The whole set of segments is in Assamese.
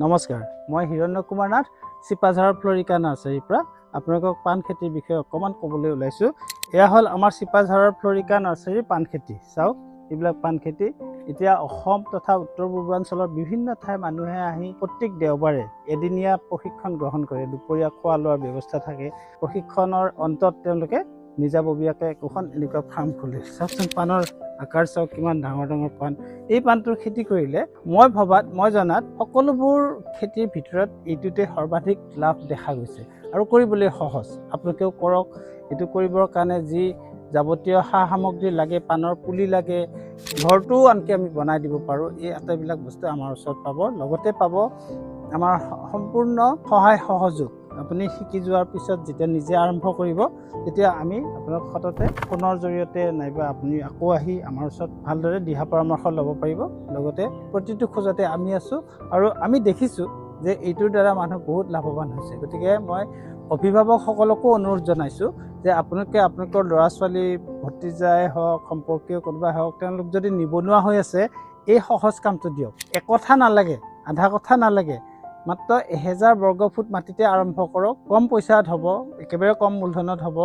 নমস্কাৰ, মই হিৰণ্য কুমাৰ নাথ চিপাঝাৰৰ ফ্লৰিকা নাৰ্চাৰীৰ পৰা আপোনালোকক পাণ খেতিৰ বিষয়ে অকণমান ক'বলৈ ওলাইছোঁ। এয়া হ'ল আমাৰ চিপাঝাৰৰ ফ্লৰিকা নাৰ্চাৰীৰ পাণ খেতি। চাওক, এইবিলাক পাণ খেতি এতিয়া অসম তথা উত্তৰ পূৰ্বাঞ্চলৰ বিভিন্ন ঠাইৰ মানুহে আহি প্ৰত্যেক দেওবাৰে এদিনীয়া প্ৰশিক্ষণ গ্ৰহণ কৰে। দুপৰীয়া খোৱা লোৱাৰ ব্যৱস্থা থাকে। প্ৰশিক্ষণৰ অন্তত তেওঁলোকে নিজাববীয়াকৈ একোখন এনেকুৱা ফাৰ্ম খোলে। চাওকচোন, পাণৰ আকাৰ চাওক, কিমান ডাঙৰ ডাঙৰ পাণ। এই পাণটোৰ খেতি কৰিলে মই জনাত সকলোবোৰ খেতিৰ ভিতৰত এইটোতে সৰ্বাধিক লাভ দেখা গৈছে আৰু কৰিবলৈ সহজ। আপোনালোকেও কৰক। এইটো কৰিবৰ কাৰণে যি যাৱতীয় সা সামগ্ৰী লাগে, পাণৰ পুলি লাগে, ঘৰটোও আনকি আমি বনাই দিব পাৰোঁ। এই আটাইবিলাক বস্তু আমাৰ ওচৰত পাব। লগতে পাব আমাৰ সম্পূৰ্ণ সহায় সহযোগ। আপুনি শিকি যোৱাৰ পিছত যেতিয়া নিজে আৰম্ভ কৰিব, তেতিয়া আমি আপোনাক সততে ফোনৰ জৰিয়তে নাইবা আপুনি আকৌ আহি আমাৰ ওচৰত ভালদৰে দিহা পৰামৰ্শ ল'ব পাৰিব। লগতে প্ৰতিটো খোজতে আমি আছোঁ আৰু আমি দেখিছোঁ যে এইটোৰ দ্বাৰা মানুহ বহুত লাভৱান হৈছে। গতিকে মই অভিভাৱকসকলকো অনুৰোধ জনাইছোঁ যে আপোনালোকে আপোনালোকৰ ল'ৰা ছোৱালী, ভতিজাই হওক, সম্পৰ্কীয় কোনোবাই হওক, তেওঁলোক যদি নিবনুৱা হৈ আছে, এই সহজ কামটো দিয়ক। একঠা নালাগে, আধা কথা নালাগে, মাত্ৰ 1000 বৰ্গফুট মাটিতে আৰম্ভ কৰক। কম পইচাত হ'ব, একেবাৰে কম মূলধনত হ'ব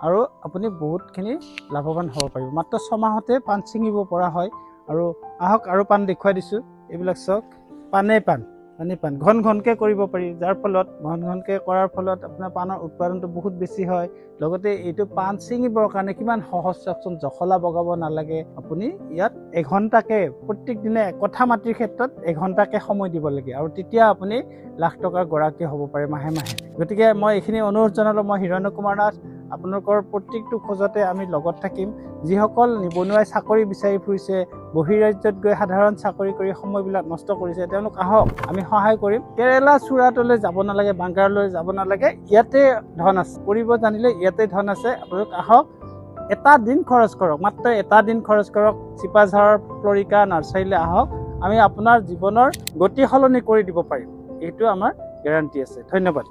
আৰু আপুনি বহুতখিনি লাভৱান হ'ব পাৰিব। মাত্ৰ 6 মাহতে পাণ ছিঙিব পৰা হয়। আৰু আহক আৰু পাণ দেখুৱাই দিছোঁ। এইবিলাক চাওক, পাণেই পাণ, ঘন ঘনকৈ কৰিব পাৰি, যাৰ ফলত ঘনকৈ কৰাৰ ফলত আপোনাৰ পাণৰ উৎপাদনটো বহুত বেছি হয়। লগতে এইটো পাণ ছিঙিবৰ কাৰণে কিমান সহজ চাওকচোন, জখলা বগাব নালাগে। আপুনি ইয়াত এঘণ্টাকৈ প্ৰত্যেক দিনে একঠা মাটিৰ ক্ষেত্ৰত এঘণ্টাকৈ সময় দিব লাগে আৰু তেতিয়া আপুনি লাখ টকাৰ গৰাকী হ'ব পাৰে মাহে মাহে। গতিকে মই এইখিনি অনুৰোধ জনালোঁ। মই হিৰণ্য কুমাৰ নাথ, আপোনালোকৰ প্ৰত্যেকটো খোজতে আমি লগত থাকিম। যিসকল নিবনুৱাই চাকৰি বিচাৰি ফুৰিছে, বহিৰাজ্যত গৈ সাধাৰণ চাকৰি কৰি সময়বিলাক নষ্ট কৰিছে, তেওঁলোক আহক, আমি সহায় কৰিম। কেৰেলা চুৰাটলৈ যাব নালাগে, বাংগাৰলৈ যাব নালাগে, ইয়াতে ধন আছে। কৰিব জানিলে ইয়াতে ধন আছে। আপোনালোক আহক, এটা দিন খৰচ কৰক, মাত্ৰ এটা দিন খৰচ কৰক। চিপাঝাৰৰ ফ্লৰিকা নাৰ্চাৰীলৈ আহক, আমি আপোনাৰ জীৱনৰ গতি সলনি কৰি দিব পাৰিম। এইটো আমাৰ গেৰাণ্টি আছে। ধন্যবাদ।